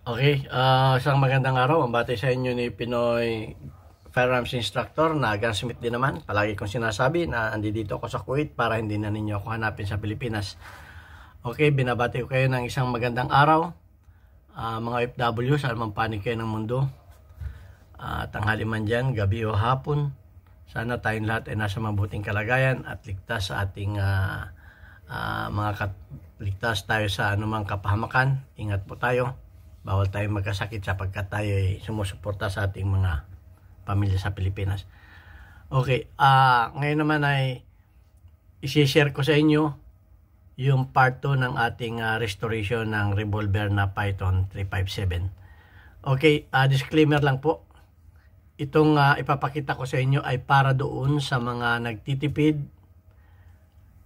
Okay, isang magandang araw. Ang bati sa inyo ni Pinoy Firearms Instructor na gunsmith din naman. Palagi kong sinasabi na andito ako sa Kuwait para hindi na ninyo ako hanapin sa Pilipinas. Okay, binabati ko kayo ng isang magandang araw. Mga OFW, saan man panig kayo ng mundo. Tanghali man dyan, gabi o hapon. Sana tayong lahat ay nasa mabuting kalagayan at ligtas sa ating ligtas tayo sa anumang kapahamakan. Ingat po tayo. Bawal tayong magkasakit sapagkat tayo ay sumusuporta sa ating mga pamilya sa Pilipinas. Okay, ngayon naman ay isi-share ko sa inyo yung part 2 ng ating restoration ng revolver na Python 357. Okay, disclaimer lang po. Itong ipapakita ko sa inyo ay para doon sa mga nagtitipid,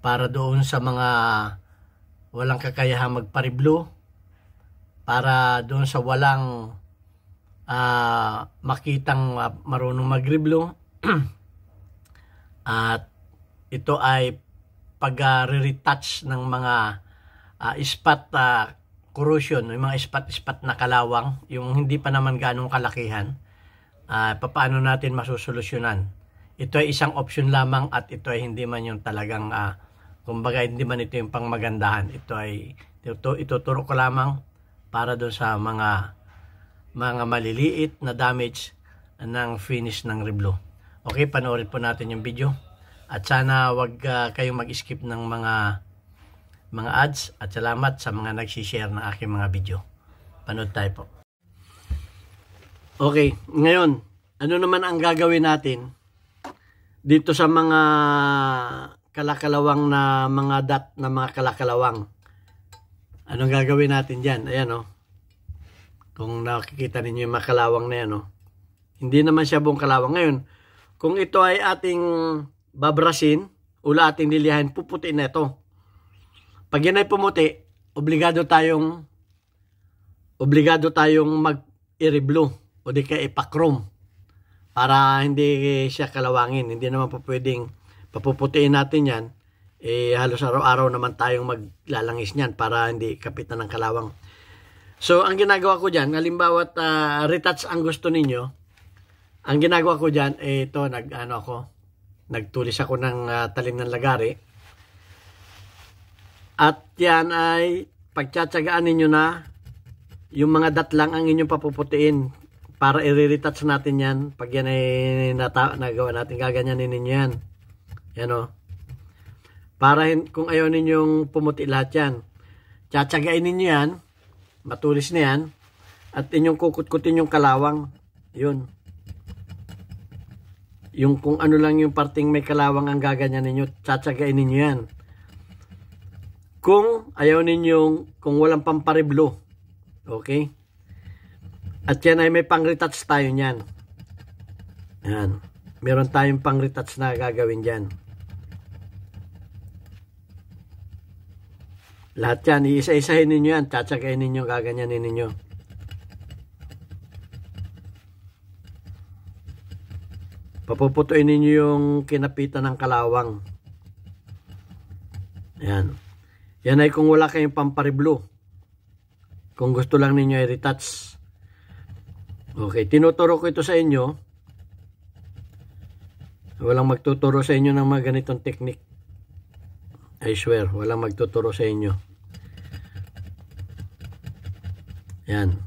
para doon sa mga walang kakayahang magpariblo, para doon sa walang makitang marunong magriblo. At ito ay pag-retouch ng mga spot corrosion, yung mga spot na kalawang, yung hindi pa naman ganong kalakihan. Paano natin masusolusyonan? Ito ay isang option lamang at ito ay hindi man yung talagang kumbaga hindi man ito yung pangmagandahan. Ito ay ituturo ko lamang para doon sa mga maliliit na damage ng finish ng reblo. Okay, panoorin po natin yung video. At sana wag kayong mag-skip ng mga ads. At salamat sa mga nag-share ng aking mga video. Panood tayo po. Okay, ngayon, ano naman ang gagawin natin dito sa mga kalakalawang na mga na mga kalakalawang? Anong gagawin natin dyan? Ayan o. Kung nakikita ninyo yung makalawang na yan o. Hindi naman siya buong kalawang. Ngayon, kung ito ay ating babrasin, ula ating lilihan, puputiin na ito. Pag yan ay pumuti, obligado tayong mag-iriblo o di kaya ipakrom para hindi siya kalawangin. Hindi naman po pwedeng papuputiin natin yan. Halos araw-araw naman tayong maglalangis niyan para hindi kapitan ng kalawang. So, ang ginagawa ko dyan, halimbawa retouch ang gusto ninyo, ang ginagawa ko dyan, ito, nagtulis ako ng talim ng lagari. At yan ay pagtsatsagaan ninyo na yung mga dot lang ang inyong papuputiin para i-retouch natin yan. Pag yan ay nagawa natin, gaganyanin ninyo yan. Yan o. Para kung ayaw ninyong pumuti lahat yan, tsatsagain ninyo yan, matulis na yan, at inyong kukutkutin yung kalawang, yun. Yung kung ano lang yung parting may kalawang ang gaganyan ninyo, tsatsagain ninyo yan. Kung ayaw ninyong, kung walang pampariblo, okay? At yan ay may pang-retouch tayo niyan. Yan. Meron tayong pang-retouch na gagawin dyan. Lahat yan, iisa-isahin ninyo yan, tsatsagain ninyo, gaganyanin ninyo. Papuputuin ninyo yung kinapitan ng kalawang. Yan. Yan ay kung wala kayong pampariblo. Kung gusto lang ninyo ay retouch. Okay, tinuturo ko ito sa inyo. Walang magtuturo sa inyo ng mga ganitong technique. I swear, walang magtuturo sa inyo. Yan.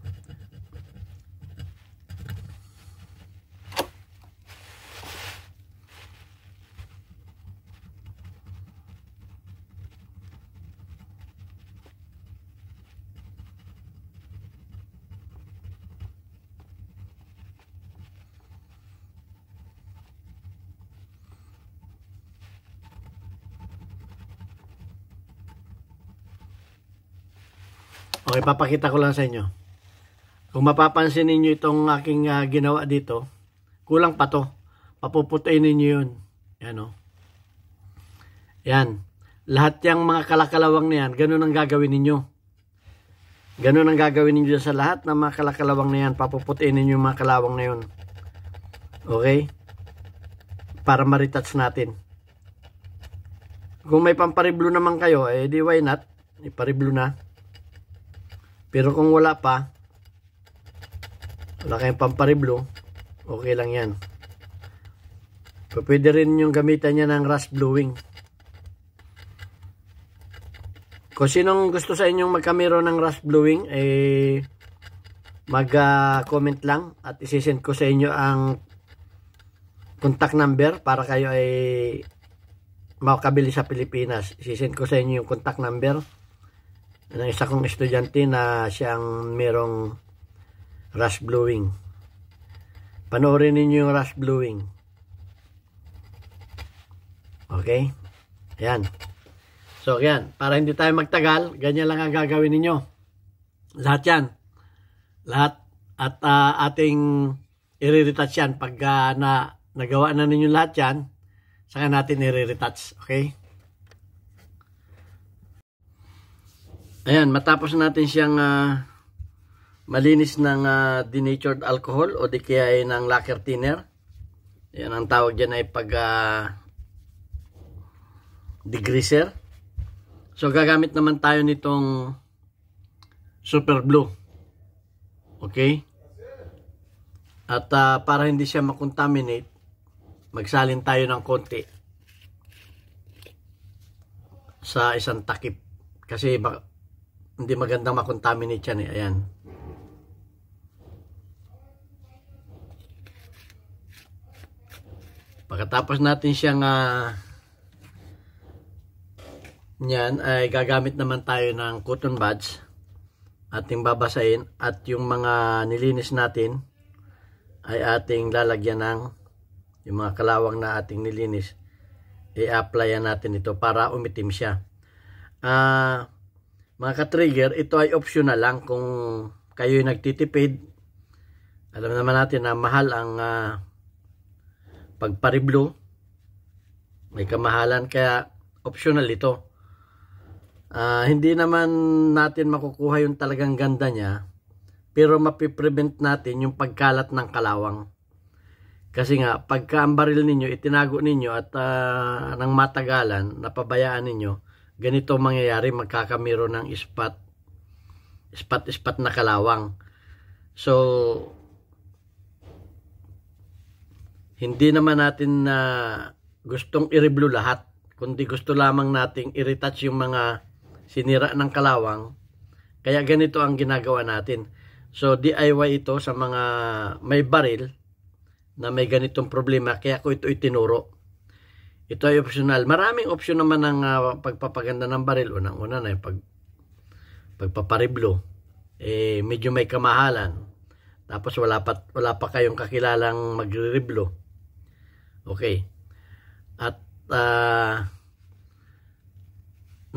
Okay, papakita ko lang sa inyo. Kung mapapansin ninyo itong aking ginawa dito, kulang pa to. Papuputuin ninyo yun. Yan o. Yan. Lahat yung mga kalakalawang na yan, ganun ang gagawin ninyo. Ganun ang gagawin ninyo sa lahat ng mga kalakalawang na yan. Papuputuin ninyo yung mga kalawang na yun. Okay? Para ma-retouch natin. Kung may pampariblo naman kayo, di why not? Ipariblo na. Pero kung wala pa, Wala kayong pampariblo, okay lang yan. Pwede rin yung gamitan niya ng rust blowing. Kung sinong gusto sa inyong magkamero ng rust blowing, mag-comment lang at isisend ko sa inyo ang contact number para kayo ay makakabili sa Pilipinas. Isisend ko sa inyo yung contact number ng isa kong estudyante na siyang merong rust blowing. Panoorin ninyo yung rust blowing. Okay? Ayan. So, yan. Para hindi tayo magtagal, ganyan lang ang gagawin ninyo. Lahat yan. Lahat. At ating i-retouch yan. Pag nagawa na ninyo lahat yan, saka natin i-retouch. Okay? Ayan. Matapos natin siyang malinis ng denatured alcohol o di kaya ay ng lacquer thinner. Yan ang tawag dyan ay pag degreaser. So gagamit naman tayo nitong super glue. Okay? At para hindi siya makontaminate, magsalin tayo ng konti sa isang takip. Kasi hindi magandang makontaminate yan eh. Ayan. Pagkatapos natin siyang yan ay gagamit naman tayo ng cotton buds, ating babasahin, at yung mga nilinis natin ay ating lalagyan ng yung mga kalawang na ating nilinis, i-applyan natin ito para umitim siya. Mga ka-trigger, ito ay optional lang kung kayo nagtitipid. Alam naman natin na mahal ang pagpariblo, may kamahalan, kaya optional ito. Hindi naman natin makukuha yung talagang ganda niya, pero mapiprevent natin yung pagkalat ng kalawang. Kasi nga, pagka ang baril ninyo, itinago ninyo at nang matagalan, napabayaan ninyo, ganito mangyayari, magkakamero ng ispat na kalawang. So, hindi naman natin gustong i-review lahat, kundi gusto lamang nating i-retouch yung mga sinira ng kalawang. Kaya ganito ang ginagawa natin. So DIY ito sa mga may baril na may ganitong problema, kaya ko ito itinuro. Ito ay optional. Maraming option naman ng pagpapaganda ng baril. Unang-una na yung pagpapariblo. Medyo may kamahalan. Tapos wala pa kayong kakilalang magre-riblo. Okay. At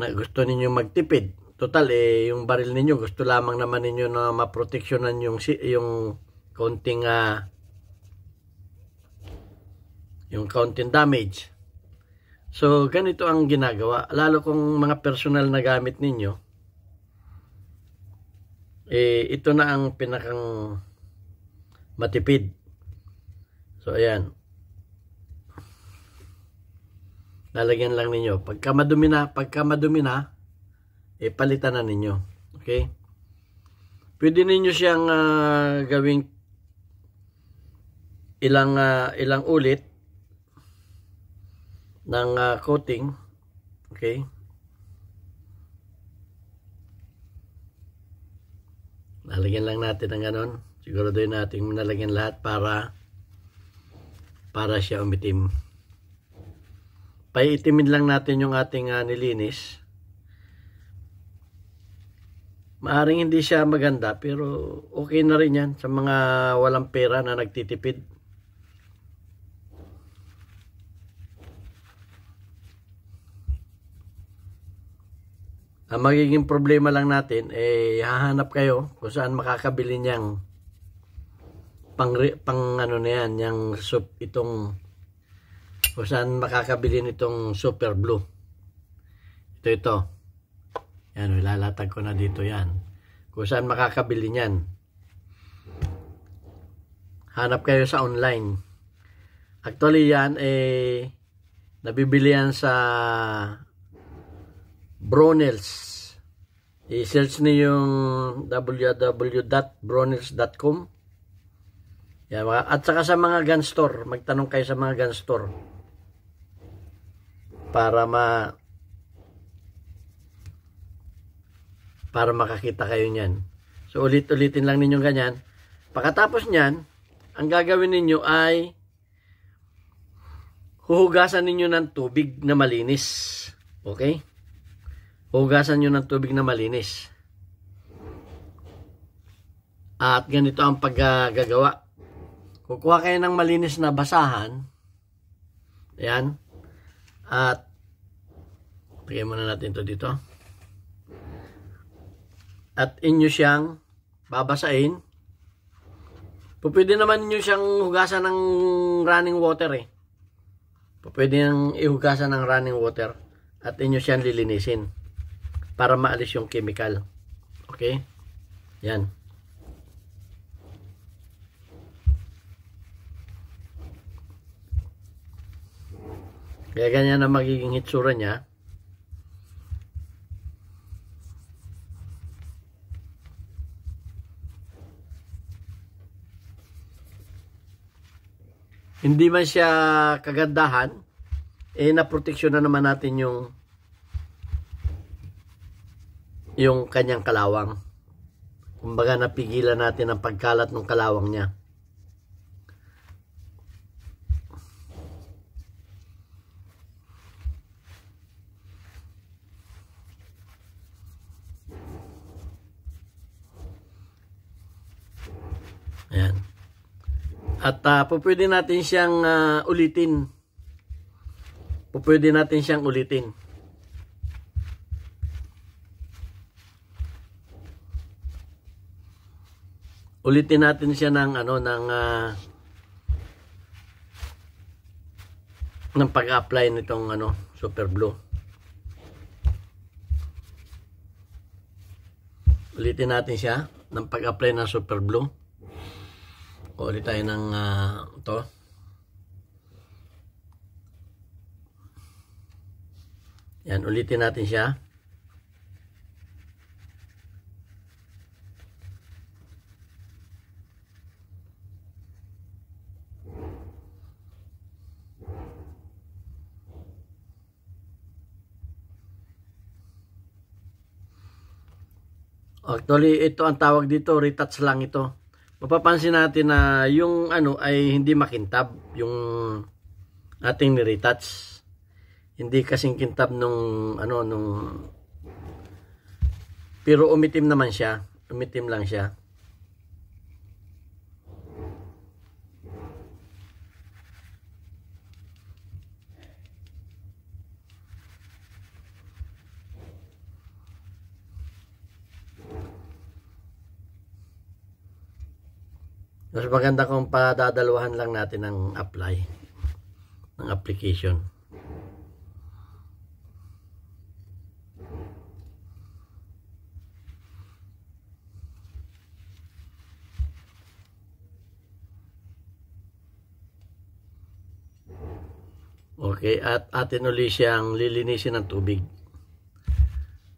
na gusto ninyo magtipid. Total yung baril ninyo gusto lamang naman ninyo na maproteksyonan yung counting damage. So ganito ang ginagawa, lalo kung mga personal na gamit ninyo, ito na ang pinakang matipid. So ayan, lalagyan lang ninyo. Pagka madumi na, palitan na ninyo. Okay? Pwede ninyo siyang gawing ilang ulit ng coating. Okay? Lalagyan lang natin ng ganon. Siguraduhin natin nalagyan lahat para siya umitim. Paiitimin lang natin yung ating nilinis. Maaring hindi siya maganda, pero okay na rin yan sa mga walang pera na nagtitipid. Ang magiging problema lang natin, hahanap kayo kung saan makakabili niyang yung soup, kung saan makakabili nitong super glue. Ito. Yan, ilalatag ko na dito yan. Kung saan makakabili niyan. Hanap kayo sa online. Actually yan, nabibili yan sa Brownells. I-search niyo yung www.brownells.com. Yan, at saka sa mga gun store, magtanong kayo sa mga gun store para makakita kayo niyan. So ulit-ulitin lang ninyo ganyan. Pagkatapos niyan, ang gagawin ninyo ay huhugasan ninyo ng tubig na malinis. Okay? Huhugasan nyo ng tubig na malinis. At ganito ang paggagawa. Kukuha kayo ng malinis na basahan. Ayan. At lagyan muna natin ito dito. At inyo siyang babasain. Pwede naman inyo siyang hugasan ng running water eh. Pwede nang ihugasan ng running water. At inyo siyang lilinisin. Para maalis yung chemical. Okay? Yan. Kaya ganyan na magiging hitsura niya. Hindi man siya kagandahan, naproteksyon na naman natin yung kanyang kalawang. Kumbaga napigilan natin ang pagkalat ng kalawang niya. Ayan. At pwede natin siyang ulitin. Pwede natin siyang ulitin. Ulitin natin siya ng ng pag-apply nitong super glue. Ulitin natin siya ng pag-apply ng super glue. Ulit tayo ng ito. Yan, ulitin natin siya. Actually, ito ang tawag dito, retouch lang ito. Mapapansin natin na yung ay hindi makintab, yung ating ni-retouch. Hindi kasing kintab nung pero umitim naman siya. Umitim lang siya. Mas maganda kung padadalawahan lang natin ang apply ng application. Okay, at atin uli siyang lilinisin ng tubig.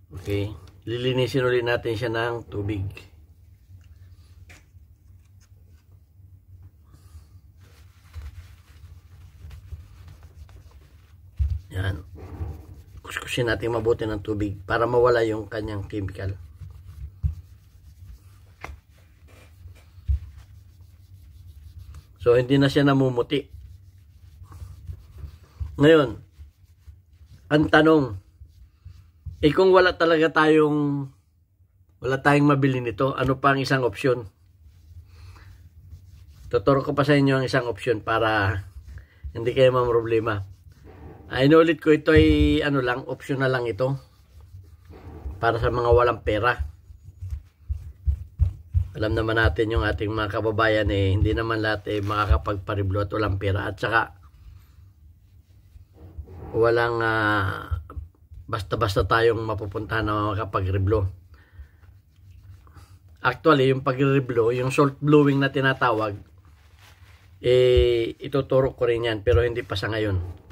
Okay, lilinisin uli natin siya ng tubig. Yan. Kuskusin natin mabuti ng tubig para mawala yung kanyang chemical. So, hindi na siya namumuti. Ngayon, ang tanong, kung wala tayong mabili nito, ano pa ang isang opsyon? Tuturo ko pa sa inyo ang isang opsyon para hindi kayo mamroblema. Inulit ko, ito ay optional lang ito. Para sa mga walang pera. Alam naman natin yung ating mga kababayan hindi naman lahat makakapagpariblo at walang pera. At saka, walang basta-basta tayong mapupuntahan na makapag-riblo. Actually, yung pag-riblo, yung salt blowing na tinatawag, ituturo ko rin yan, pero hindi pa sa ngayon.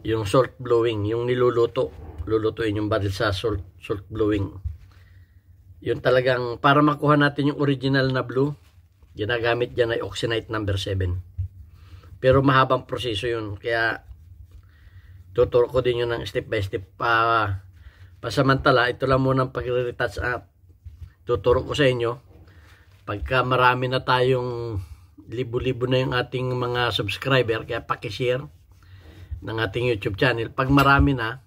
Yung salt blowing, yung lulutuin yung baril sa salt blowing. Yung talagang para makuha natin yung original na blue, ginagamit dyan ay Oxenite number 7. Pero mahabang proseso yun. Kaya tuturo ko din yun ng step by step. Pasamantala, ito lang muna ang pag-retouch up. Tuturo ko sa inyo. Pagka marami na tayong libo-libo na yung ating mga subscriber, kaya pakishare ng ating YouTube channel. Pag marami na,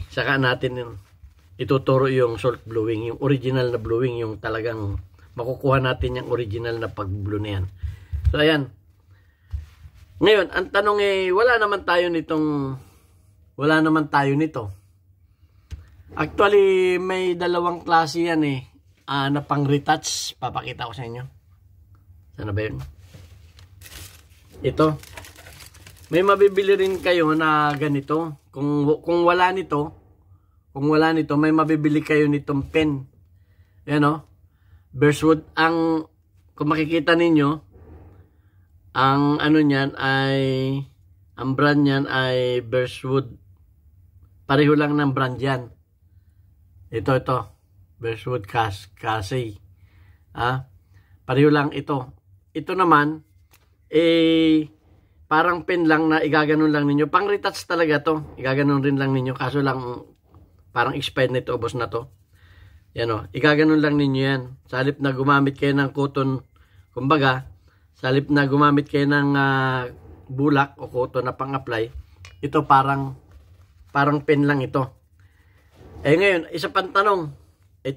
saka natin ituturo yung salt bluing, yung original na bluing, yung talagang makukuha natin yung original na pag-blue na yan. So, ayan. Ngayon, ang tanong wala naman tayo nito. Actually, may dalawang klase yan na pang-retouch. Papakita ko sa inyo. Sana ba yun? Ito. May mabibili rin kayo na ganito. Kung wala nito, may mabibili kayo nitong pen. Yan Berswood. Kung makikita ninyo, ang brand niyan ay Berswood. Pareho lang ng brand yan. Ito. Berswood Casey. Pareho lang ito. Ito naman, parang pen lang na igaganon lang ninyo. Pang retouch talaga to. Igaganon rin lang ninyo. Kaso lang, parang expired na ito. Ubos na to. Yan igaganon lang ninyo yan. Sa halip na gumamit kayo ng cotton, kumbaga, sa halip na gumamit kayo ng bulak o cotton na pang-apply, ito parang pen lang ito. Ngayon, isa pang tanong,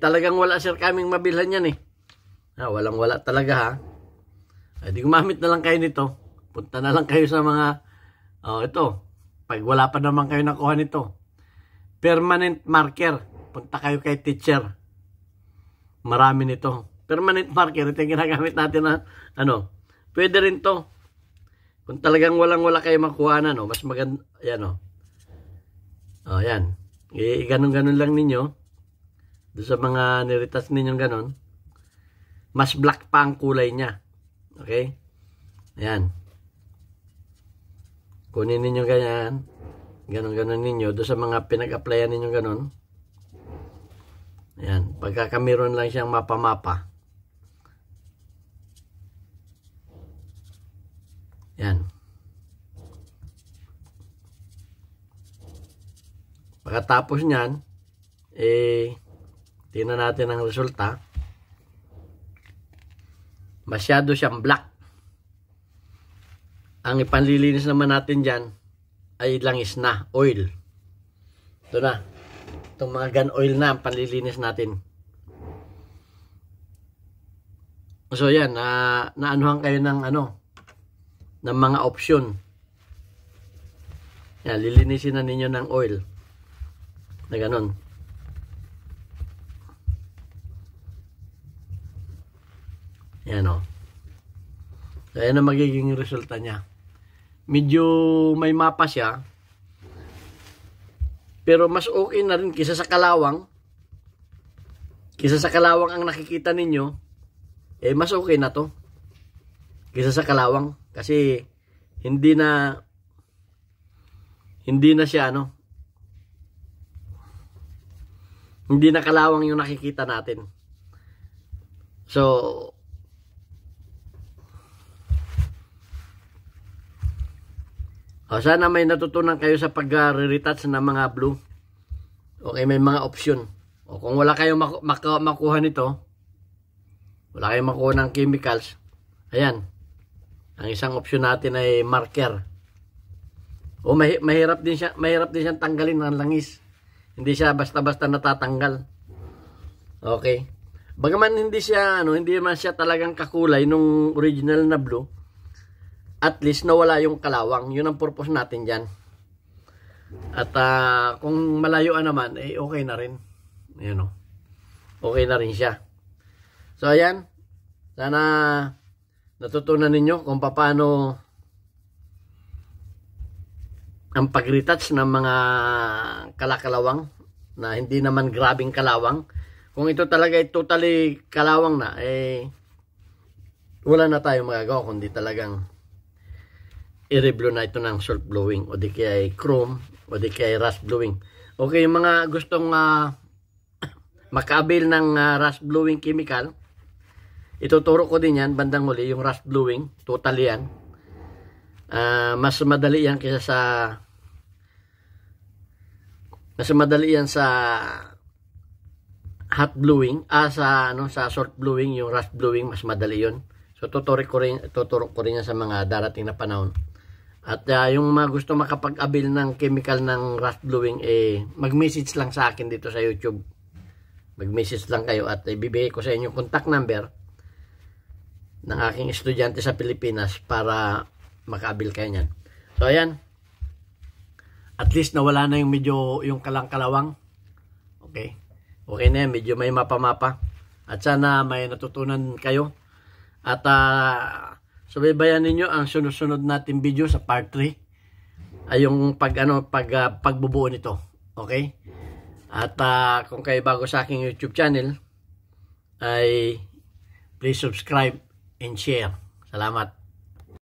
talagang wala sir kaming mabilhan yan walang-wala talaga di gumamit na lang kayo nito. Punta na lang kayo sa mga, ito, pag wala pa naman kayo nakuha nito, permanent marker. Punta kayo kay teacher. Marami nito. Permanent marker, ito yung ginagamit natin na, pwede rin to. Kung talagang walang-wala kayo makuha na, mas maganda, yan yan. Ganun-ganun lang ninyo. Doon sa mga niretouch ninyong ganun. Mas black pa ang kulay niya. Okay? Ayan. Kunin ninyo ganyan. Ganun-ganun ninyo. Doon sa mga pinag-applyan ninyo ganun. Ayan. Pagka meron lang siyang mapa-mapa. Ayan. Pagkatapos niyan, tingnan natin ang resulta. Masyado siyang black. Ang ipanlilinis naman natin dyan ay langis na, oil. Ito na. Itong mga gun oil na ang panlilinis natin. So yan, naanuhan kayo ng ng mga option. Yan, lilinisin na ninyo ng oil. Na ganon. Yan So, yan ang magiging resulta niya. Medyo may mapa siya. Pero mas okay na rin kisa sa kalawang. Kisa sa kalawang ang nakikita ninyo, mas okay na to. Kisa sa kalawang. Kasi hindi na siya hindi na kalawang yung nakikita natin. So, sana may natutunan kayo sa pag-retouch ng mga blue. Okay, may mga option. Kung wala kayong makuha nito, wala kayong makuha ng chemicals, ayan. Ang isang option natin ay marker. Mahirap din siyang tanggalin ng langis. Hindi siya basta-basta natatanggal. Okay. Bagaman hindi man siya talagang kakulay nung original na blue, at least nawala yung kalawang. Yun ang purpose natin dyan. At kung malayuan naman, okay na rin. Ayan okay na rin siya. So ayan. Sana natutunan ninyo kung paano ang pag-retouch ng mga kalakalawang na hindi naman grabing kalawang. Kung ito talaga ay totally kalawang na, wala na tayong magagawa kundi talagang i-reblow na ito ng salt blowing o di kaya chrome o di kaya rust blowing. Okay, yung mga gustong maka-avail ng rust blowing chemical, ituturo ko din yan bandang huli, yung rust blowing, totally yan. Mas madali yan kaysa sa hot blowing, sa salt blowing, yung rust blowing mas madali yun. So tuturo ko rin yan sa mga darating na panahon. At yung mga gusto makapag-avail ng chemical ng rust blowing, mag-message lang sa akin dito sa YouTube. Mag-message lang kayo at ibibigay ko sa inyo contact number ng aking estudyante sa Pilipinas para maka-avail kayo niyan. So ayan. At least nawala na yung medyo yung kalang-kalawang. Okay. Okay na yan. Medyo may mapa-mapa. At sana may natutunan kayo. At subaybayan ninyo ang sunod-sunod natin video sa part 3 ay yung pagbubuo nito. Okay? At kung kayo bago sa aking YouTube channel ay please subscribe and share. Salamat.